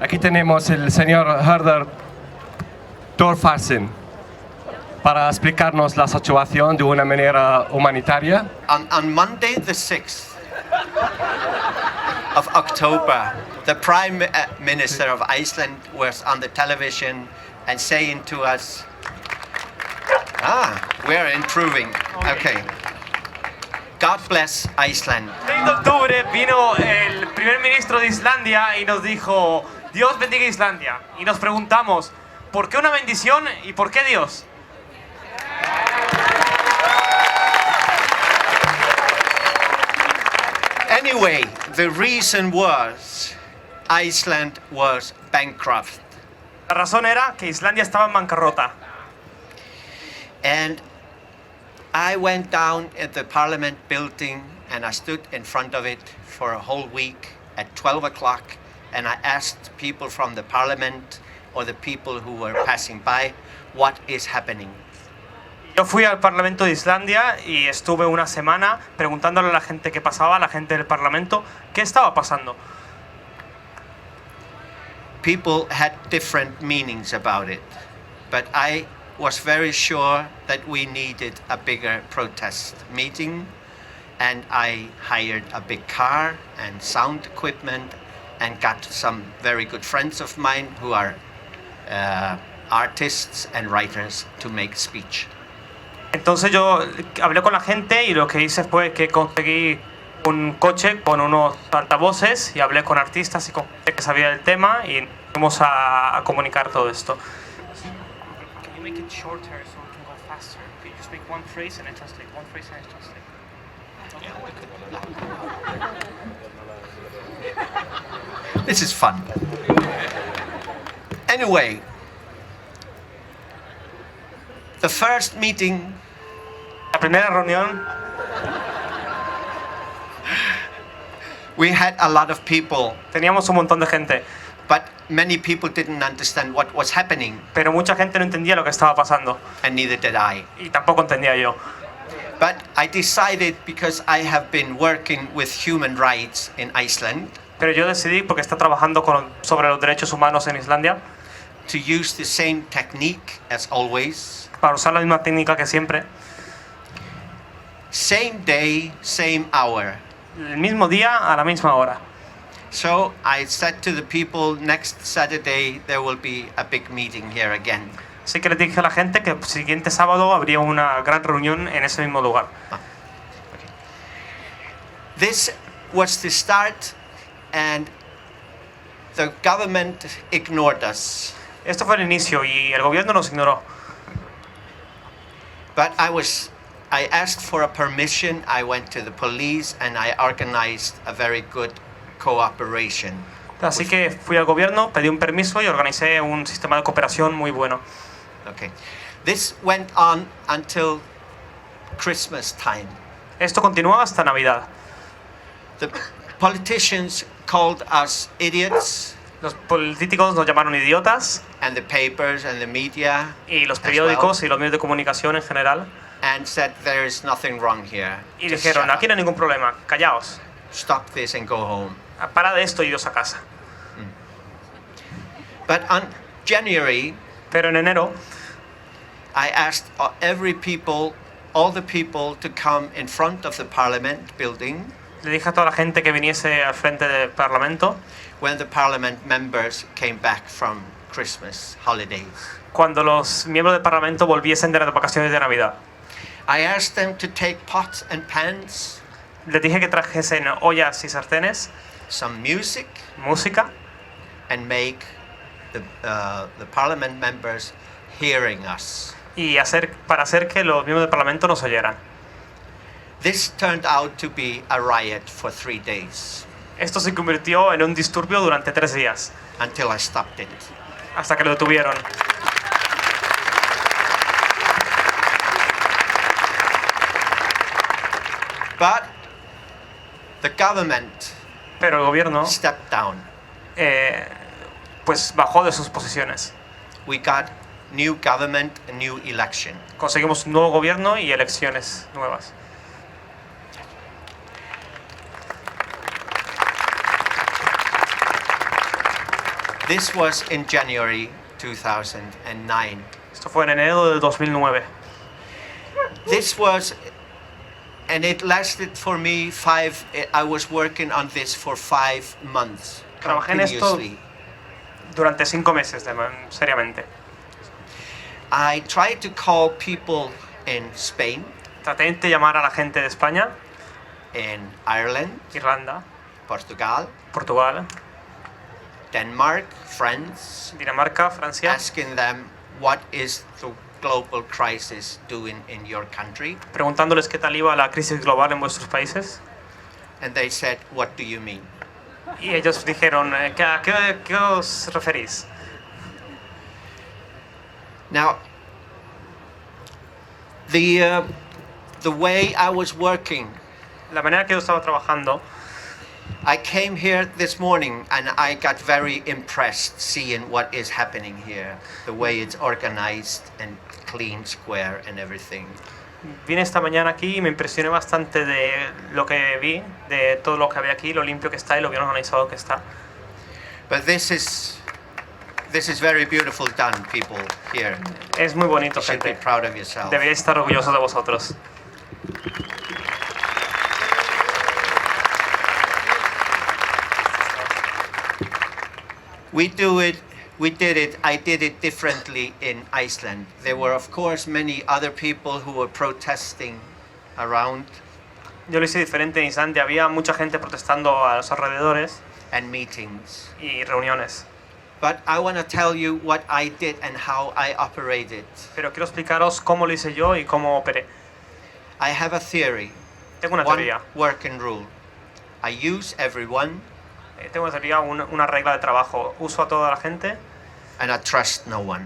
Aquí tenemos el señor Hörður Torfason para explicarnos la situación de una manera humanitaria. On Monday, the 6th of October, the Prime Minister of Iceland was on the television and saying to us, we're improving. Okay. God bless Iceland. El 6 de octubre vino el primer ministro de Islandia y nos dijo, Dios bendiga Islandia. Y nos preguntamos, ¿por qué una bendición y por qué Dios? Anyway, the reason was Iceland was bankrupt. La razón era que Islandia estaba en bancarrota. And I went down at the Parliament building and I stood in front of it for a whole week at 12 o'clock and I asked people from the Parliament or the people who were passing by, what is happening? Yo fui al Parlamento de Islandia y estuve una semana preguntándole a la gente que pasaba, a la gente del Parlamento, qué estaba pasando. People had different meanings about it, but I was very sure that we needed a bigger protest meeting, and I hired a big car and sound equipment and got some very good friends of mine who are artists and writers to make speech. Entonces yo hablé con la gente y lo que hice fue que conseguí un coche con unos altavoces y hablé con artistas y con gente que sabía del tema y fuimos a comunicar todo esto. Can you make it shorter so we can go faster? Can you just make one phrase and I translate, one phrase and I translate? This is fun. Anyway, the first meeting, La primera reunión, we had a lot of people, teníamos un montón de gente, but many people didn't understand what was happening, pero mucha gente no entendía lo que estaba pasando and neither did I. y tampoco entendía yo. But I decided, because I have been working with human rights in Iceland, Pero yo decidí, porque está trabajando sobre los derechos humanos en Islandia, to use the same technique as always. para usar la misma técnica que siempre, Same day, same hour. el mismo día a la misma hora. So I said to the people, next Saturday there will be a big meeting here again. Así que les dije a la gente que el siguiente sábado habría una gran reunión en ese mismo lugar. Okay. This was the start, and the government ignored us. Esto fue el inicio y el gobierno nos ignoró. But I asked for a permission, I went to the police, and I organized a very good cooperation. Así que fui al gobierno, pedí un permiso y organicé un sistema de cooperación muy bueno. Okay. This went on until Christmas time. Esto continuó hasta Navidad. The politicians called us idiots, Los políticos nos llamaron idiotas and the papers and the media, y los as periódicos well, y los medios de comunicación en general and said there is nothing wrong here. y Just dijeron, shut aquí no hay ningún problema, callaos, up. Stop this and go home. para de esto y iros a casa. But on January, Pero en enero I asked all the people to come in front of the Parliament building le dije a toda la gente que viniese al frente del Parlamento when the Parliament members came back from Christmas holidays. cuando los miembros del Parlamento volviesen de las vacaciones de Navidad. I asked them to take pots and pans, Les dije que trajesen ollas y sartenes, some music, música and make the Parliament members hearing us. y para hacer que los miembros del Parlamento nos oyeran. This turned out to be a riot for 3 days Esto se convirtió en un disturbio durante 3 días, until I stopped it. hasta que lo detuvieron. But the government Pero el gobierno stepped down. pues bajó de sus posiciones. We got new government, a new election. Conseguimos un nuevo gobierno y elecciones nuevas. This was in January 2009. Esto fue en enero del 2009. This was, and it lasted for me I was working on this for 5 months. Trabajé en esto durante 5 meses, seriamente. I tried to call people in Spain, Traté de llamar a la gente de España, in Ireland, Irlanda, Portugal, Portugal, Denmark, France, Dinamarca, Francia, asking them what is the global crisis doing in your country, preguntándoles qué tal iba la crisis global en vuestros países. and they said, what do you mean? Y ellos dijeron, ¿a qué os referís? Now, the way I was working, La manera que yo estaba trabajando, I came here this morning and I got very impressed seeing what is happening here, the way it's organized and clean, square and everything. vine esta mañana aquí y me impresioné bastante de lo que vi, de todo lo que había aquí, lo limpio que está y lo bien organizado que está. But this is very beautiful done, people here. Es muy bonito, You should be gente. proud of yourself. Deberíais estar orgullosos de vosotros. I did it differently in Iceland. There were, of course, many other people who were protesting around Yo lo hice diferente en Islandia, había mucha gente protestando a los alrededores and meetings. y reuniones. But I want to tell you what I did and how I operated. Pero quiero explicaros cómo lo hice yo y cómo operé. I have a theory, Tengo una one teoría, working rule. I use everyone una regla de trabajo. Uso a toda la gente, and I trust no one.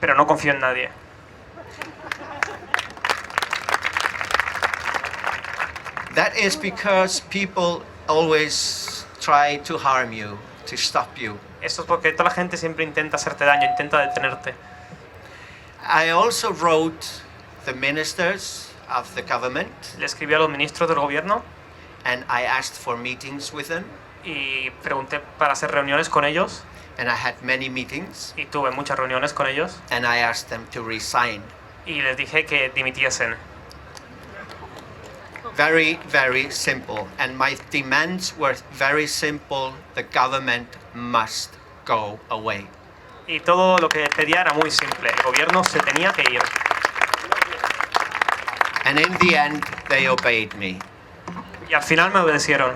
pero no confío en nadie. That is because people always try to harm you, to stop you. Esto es porque toda la gente siempre intenta hacerte daño, intenta detenerte. I also wrote the ministers of the government Le escribí a los ministros del gobierno and I asked for meetings with them, y pregunté para hacer reuniones con ellos and I had many meetings, y tuve muchas reuniones con ellos and I asked them to resign. y les dije que dimitiesen. Very, very simple. And my demands were very simple. The government must go away. Y todo lo que pedía era muy simple. El gobierno se tenía que ir. And in the end, they obeyed me. Y al final me obedecieron.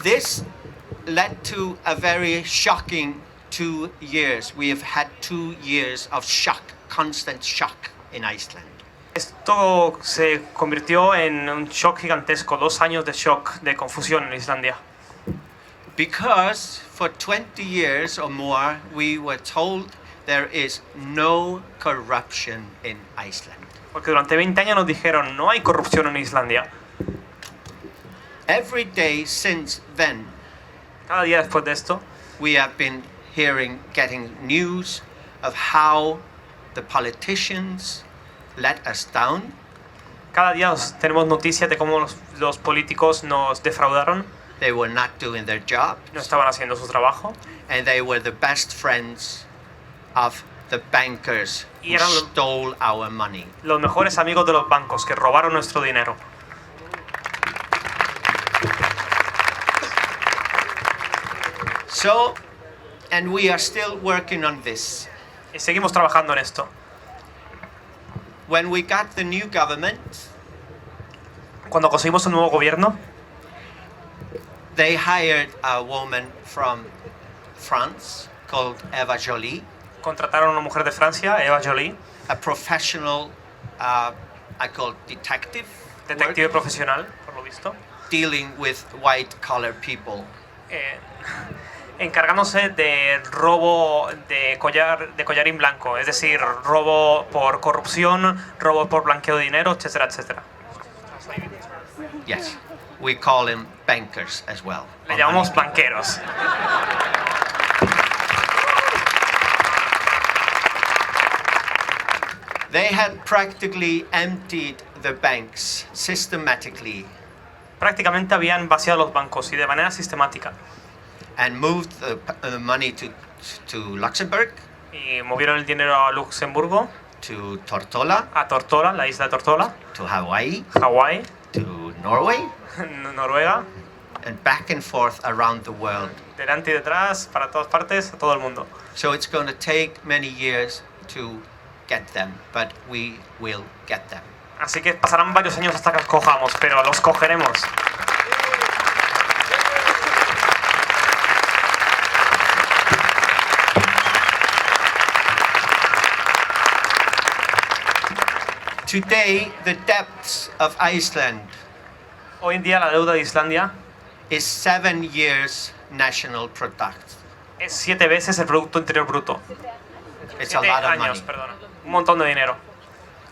This led to a very shocking 2 years. We have had 2 years of shock, constant shock in Iceland. Esto se convirtió en un shock gigantesco, 2 años de shock, de confusión en Islandia. Because for 20 years or more, we were told there is no corruption in Iceland. Porque durante 20 años nos dijeron, no hay corrupción en Islandia. Every day since then, Cada día después de esto, we have been getting news of how the politicians let us down. cada día tenemos noticias de cómo los políticos nos defraudaron, They were not doing their job, no estaban haciendo su trabajo. and they were the best friends of the bankers Y who eran stole our money. los mejores amigos de los bancos que robaron nuestro dinero. So, and we are still working on this. Y seguimos trabajando en esto. When we got the new government, Cuando conseguimos un nuevo gobierno, they hired a woman from France called Eva Joly, contrataron a una mujer de Francia, Eva Joly, a professional, I call detective, detective work, profesional, por lo visto, dealing with white-collar people. encargándose de robo de collarín blanco, es decir, robo por corrupción, robo por blanqueo de dinero, etcétera, etcétera. Yes, we call them bankers as well. Le llamamos banqueros. They had practically emptied the banks systematically Prácticamente habían vaciado los bancos y de manera sistemática. and moved the money to Luxembourg, Y movieron el dinero a Luxemburgo, to Tortola, a Tortola, la isla de Tortola, to Hawaii, Hawái, to Norway, Noruega, and back and forth around the world. delante y detrás, para todas partes, a todo el mundo. So it's going to take many years to get them, but we will get them. Así que pasarán varios años hasta que los cojamos, pero los cogeremos. Today, the debts of Iceland Hoy en día la deuda de Islandia is 7 years national product. es 7 veces el Producto Interior Bruto. It's a 7 lot of años, money. perdona. Un montón de dinero.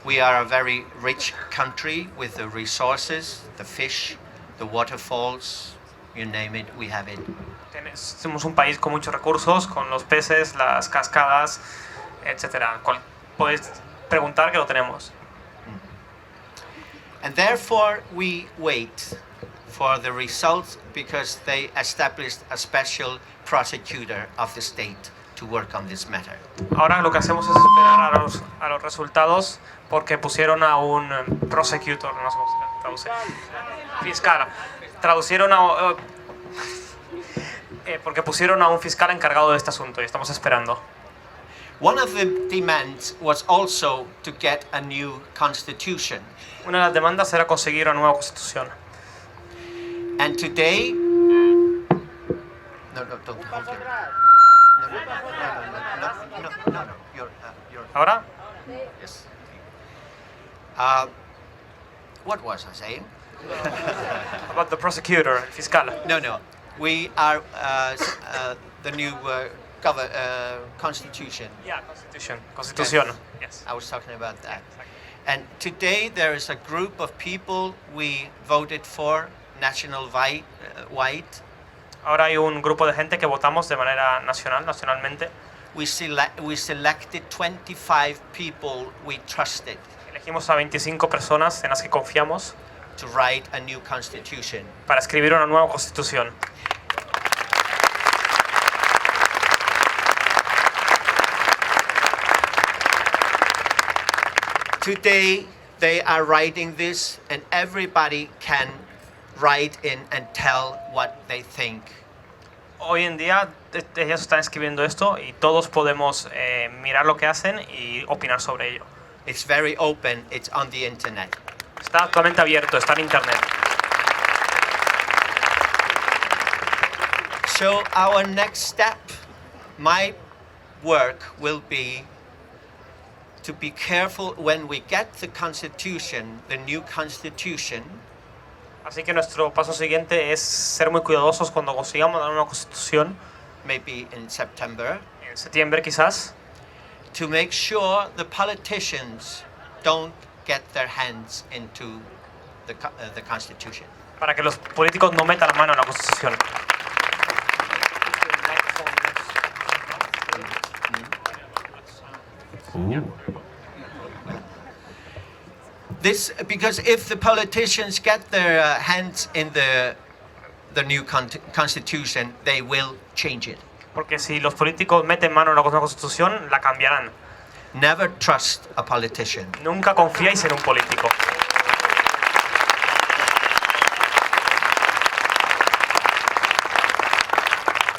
We are a very rich country with the resources, the fish, the waterfalls, you name it, we have it. Somos un país con muchos recursos, con los peces, las cascadas, etc. Puedes preguntar que lo tenemos. And therefore we wait for the results because they established a special prosecutor of the state to work on this matter. Ahora lo que hacemos es esperar a los resultados porque pusieron a un prosecutor, no sé cómo se traduce, fiscal. Traducieron porque pusieron a un fiscal encargado de este asunto y estamos esperando. One of the demands was also to get a new constitution. Una de las demandas era conseguir una nueva constitución. And today, no, don't hold it. No. You're. Ahora, Yes. What was I saying? about the prosecutor, el fiscal. No. We are the new constitution. Yeah, constitución. Yes. I was talking about that. And today there is a group of people we voted for nationwide. Ahora hay un grupo de gente que votamos de manera nacionalmente. We selected 25 people we trusted Elegimos a 25 personas en las que confiamos to write a new constitution. para escribir una nueva constitución. Today they are writing this and everybody can write in and tell what they think. Hoy en día ellos están escribiendo esto y todos podemos mirar lo que hacen y opinar sobre ello. It's very open, it's on the internet. Está totalmente abierto, está en internet. So our next step, my work will be to be careful when we get the constitution, the new constitution, Así que nuestro paso siguiente es ser muy cuidadosos cuando consigamos la nueva constitución, maybe in September, en septiembre quizás, to make sure the politicians don't get their hands into the constitution. para que los políticos no metan la mano en la constitución. This because if the politicians get their hands in the new constitution, they will change it. Porque si los políticos meten mano en la nueva constitución, la cambiarán. Never trust a politician. Nunca confiáis en un político.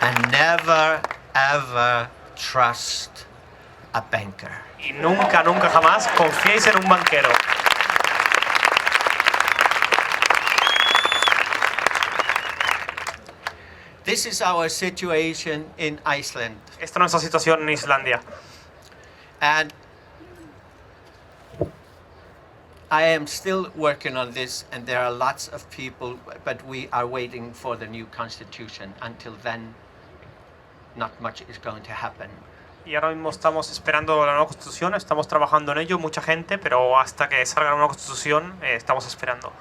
And never ever trust a banker. Y nunca jamás confiéis en un banquero. This is our situation in Iceland. Esta no es la situación en Islandia. And I am still working on this, and there are lots of people, but we are waiting for the new constitution. Until then, not much is going to happen. Y ahora mismo estamos esperando la nueva constitución, estamos trabajando en ello, mucha gente, pero hasta que salga la nueva constitución estamos esperando.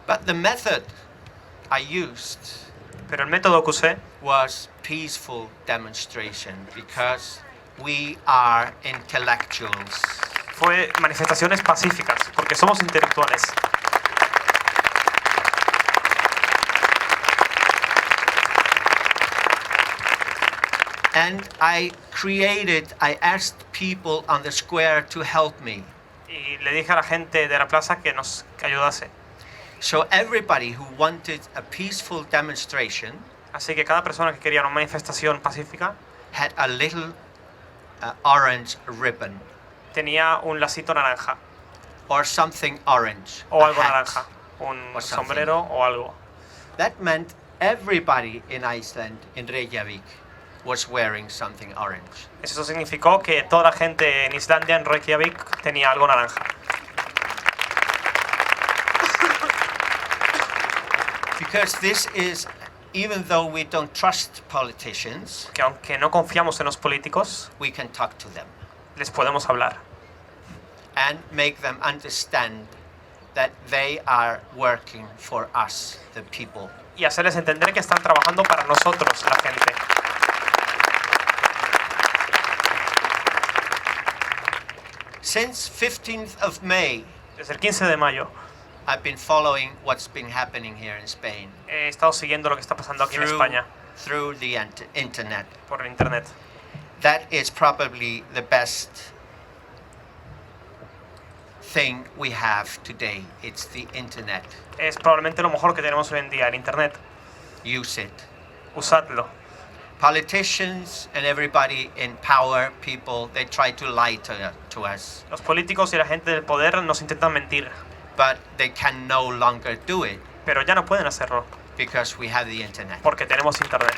But the method I used Pero el método que usé was peaceful demonstration because we are intellectuals. fue manifestaciones pacíficas, porque somos intelectuales. And I asked people on the square to help me. Y le dije a la gente de la plaza que nos ayudase. So everybody who wanted a peaceful demonstration Así que cada persona que quería una manifestación pacífica had a little orange ribbon tenía un lacito naranja or something orange, o a algo hat. naranja, un or something. sombrero o algo. That meant everybody in Iceland, in Reykjavik, was wearing something orange. Eso significó que toda la gente en Islandia, en Reykjavik, tenía algo naranja. Because this is, even though we don't trust politicians, Que aunque no confiamos en los políticos, we can talk to them les podemos hablar and make them understand that they are working for us, the people. y hacerles entender que están trabajando para nosotros, la gente. Since 15th of May, Desde el 15 de mayo I've been following what's been happening here in Spain he estado siguiendo lo que está pasando aquí en España through the internet. por internet. That is probably the best thing we have today. It's the internet. Es probablemente lo mejor que tenemos hoy en día, el internet. Use it. Usadlo. Politicians and everybody in power, people, they try to lie to us, Los políticos y la gente del poder nos intentan mentir, but they can no longer do it pero ya no pueden hacerlo because we have the internet. porque tenemos internet.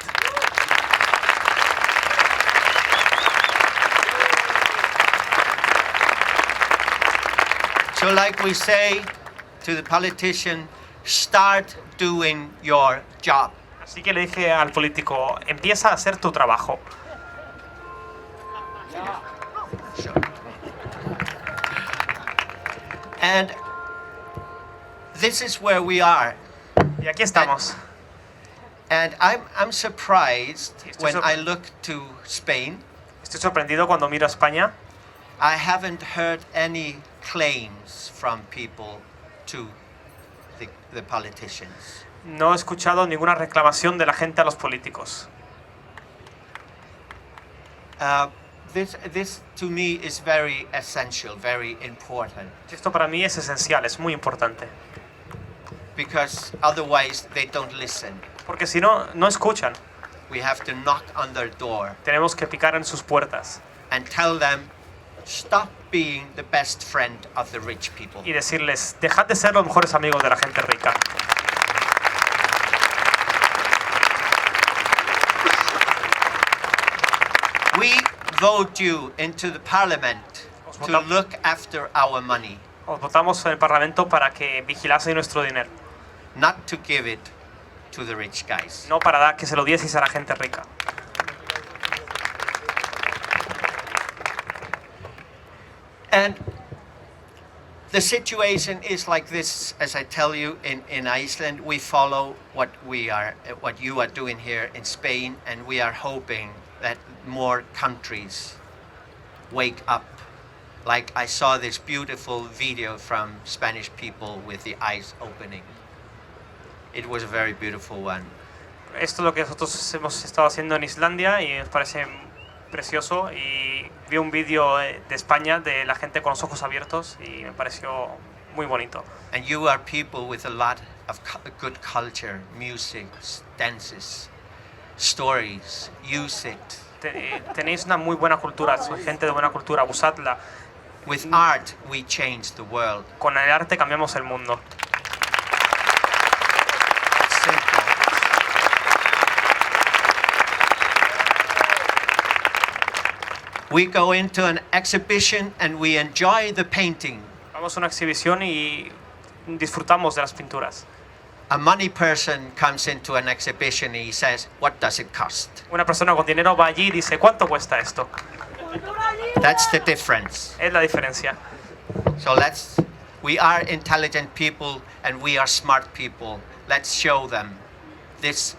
So like we say to the politician, start doing your job. Así que le dije al político, empieza a hacer tu trabajo. Sure. And this is where we are. Y aquí estamos. And I'm surprised Estoy when I sorpre- look to Spain. Estoy sorprendido cuando miro a España. I haven't heard any claims from people to the politicians. No he escuchado ninguna reclamación de la gente a los políticos. This to me is very essential, very important, Esto para mí es esencial, es muy importante. because otherwise they don't listen. Porque si no, no escuchan. We have to knock on their door Tenemos que picar en sus puertas and tell them, stop being the best friend of the rich people. y decirles, dejad de ser los mejores amigos de la gente rica. We vote you into the parliament to look after our money, Os votamos en el Parlamento para que vigilaseis nuestro dinero, not to give it to the rich guys. no para dar que se lo dieseis a la gente rica. And the situation is like this, as I tell you, in Iceland. We follow what you are doing here in Spain, and we are hoping that more countries wake up. Like I saw this beautiful video from Spanish people with the eyes opening. It was a very beautiful one. Esto es lo que nosotros hemos estado haciendo en Islandia y nos parece precioso. Y vi un vídeo de España de la gente con los ojos abiertos y me pareció muy bonito. And you are people with a lot of good culture, music, dances, stories. Use it. Tenéis una muy buena cultura, sois gente de buena cultura, usadla. With art, we change the world. Con el arte cambiamos el mundo. It's simple. We go into an exhibition and we enjoy the painting. Vamos a una exhibición y disfrutamos de las pinturas. A money person comes into an exhibition and he says, what does it cost? Una persona con dinero va allí y dice, ¿cuánto cuesta esto? That's the difference. Es la diferencia. So we are intelligent people and we are smart people. Let's show them this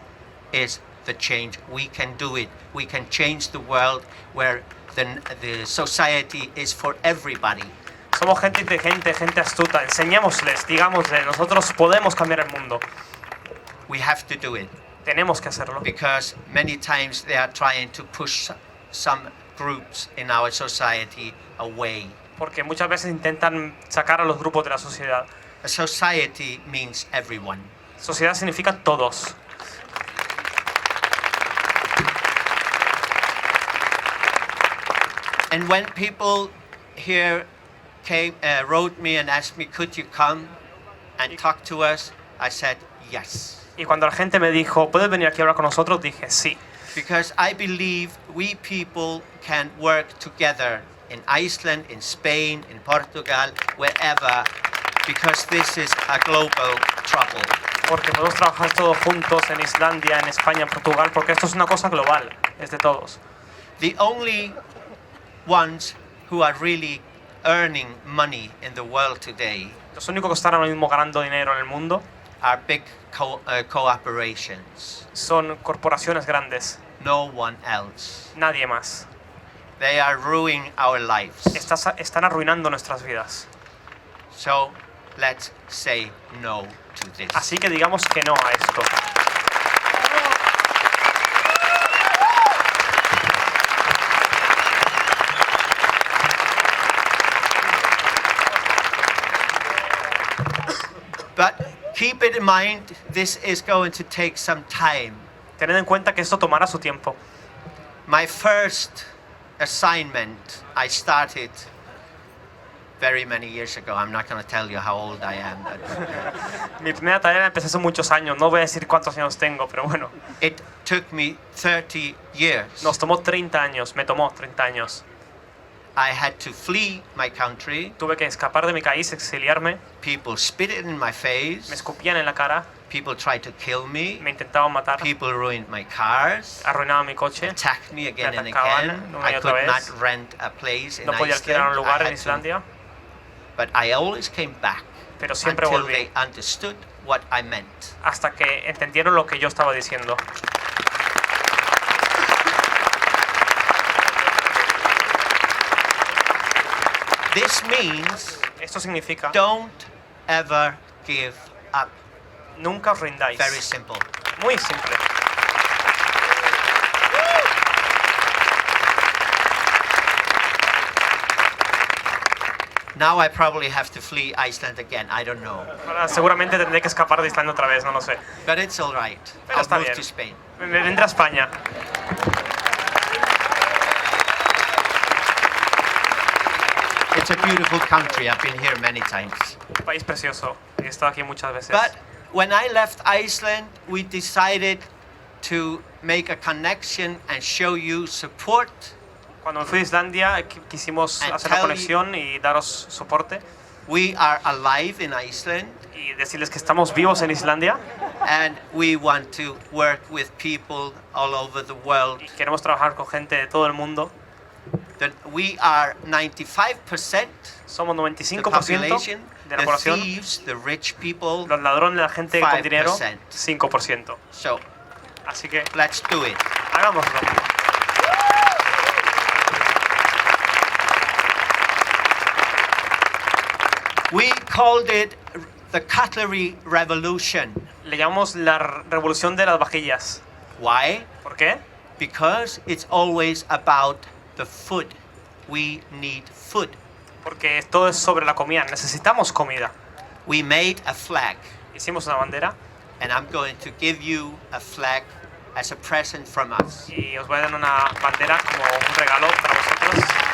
is the change. We can do it. We can change the world where the society is for everybody. Somos gente inteligente, gente astuta. Enseñémosles, digámosles, nosotros podemos cambiar el mundo. We have to do it Tenemos que hacerlo. because many times they are trying to push some groups in our society away. Porque muchas veces intentan sacar a los grupos de la sociedad. A society means everyone. Sociedad significa todos. And when people here wrote me and asked me, could you come and talk to us? I said, yes. Y cuando la gente me dijo, ¿puedes venir aquí a hablar con nosotros? Dije, sí. Because I believe we people can work together in Iceland, in Spain, in Portugal, wherever, because this is a global trouble. Porque podemos trabajar todos juntos en Islandia, en España, en Portugal, porque esto es una cosa global, es de todos. The only ones who are really earning money in the world today Los únicos que están ahora mismo ganando dinero en el mundo are big cooperations. son corporaciones grandes, No one else. nadie más. They are ruining our lives. Están arruinando nuestras vidas. So let's say no to this. Así que digamos que no a esto. But keep it in mind, this is going to take some time. Tened en cuenta que esto tomará su tiempo. My first assignment I started very many years ago. I'm not going to tell you how old I am, but Mi primera tarea la empecé hace muchos años. No voy a decir cuántos años tengo, pero bueno. it took me 30 years. Nos tomó 30 años. Me tomó 30 años. I had to flee my country. Tuve que escapar de mi país, exiliarme. People spit it in my Me face. escupían en la cara. People tried to kill me. Me intentaban matar. People ruined my cars. Arruinaban mi coche. Attacked me again Me and atacaban again. una y I otra could vez. not rent a place in No podía alquilar un Iceland. lugar I en had to- Islandia. But I always came back Pero siempre until volví. they understood what I meant. Hasta que entendieron lo que yo estaba diciendo. This means Esto significa don't ever give up. nunca os rindáis. Very simple. Muy simple. Now I probably have to flee Iceland again. I don't know. Ahora, seguramente tendré que escapar de Islandia otra vez, no lo sé. But it's all right. Pero I'll está move bien. to Spain. Me vendré a España. It's a beautiful country. I've been here many times. Un país precioso. He estado aquí muchas veces. But when I left Iceland, we decided to make a connection and show you support. Cuando me fui a Islandia quisimos And hacer la tell conexión y daros soporte We are alive in Iceland, y decirles que estamos vivos en Islandia and we want to work with people all over the world. y queremos trabajar con gente de todo el mundo. That we are 95% Somos the 95% population, de la the población. thieves, the rich people. Los ladrones, la gente con dinero, 5%. 5%. So Así que let's do it. hagámoslo. We called it the cutlery revolution. Le llamamos la revolución de las vajillas. Why? ¿Por qué? Because it's always about the food. We need food. Porque todo es sobre la comida. Necesitamos comida. We made a flag, Hicimos una bandera and I'm going to give you a flag as a present from us. y os voy a dar una bandera como un regalo para vosotros.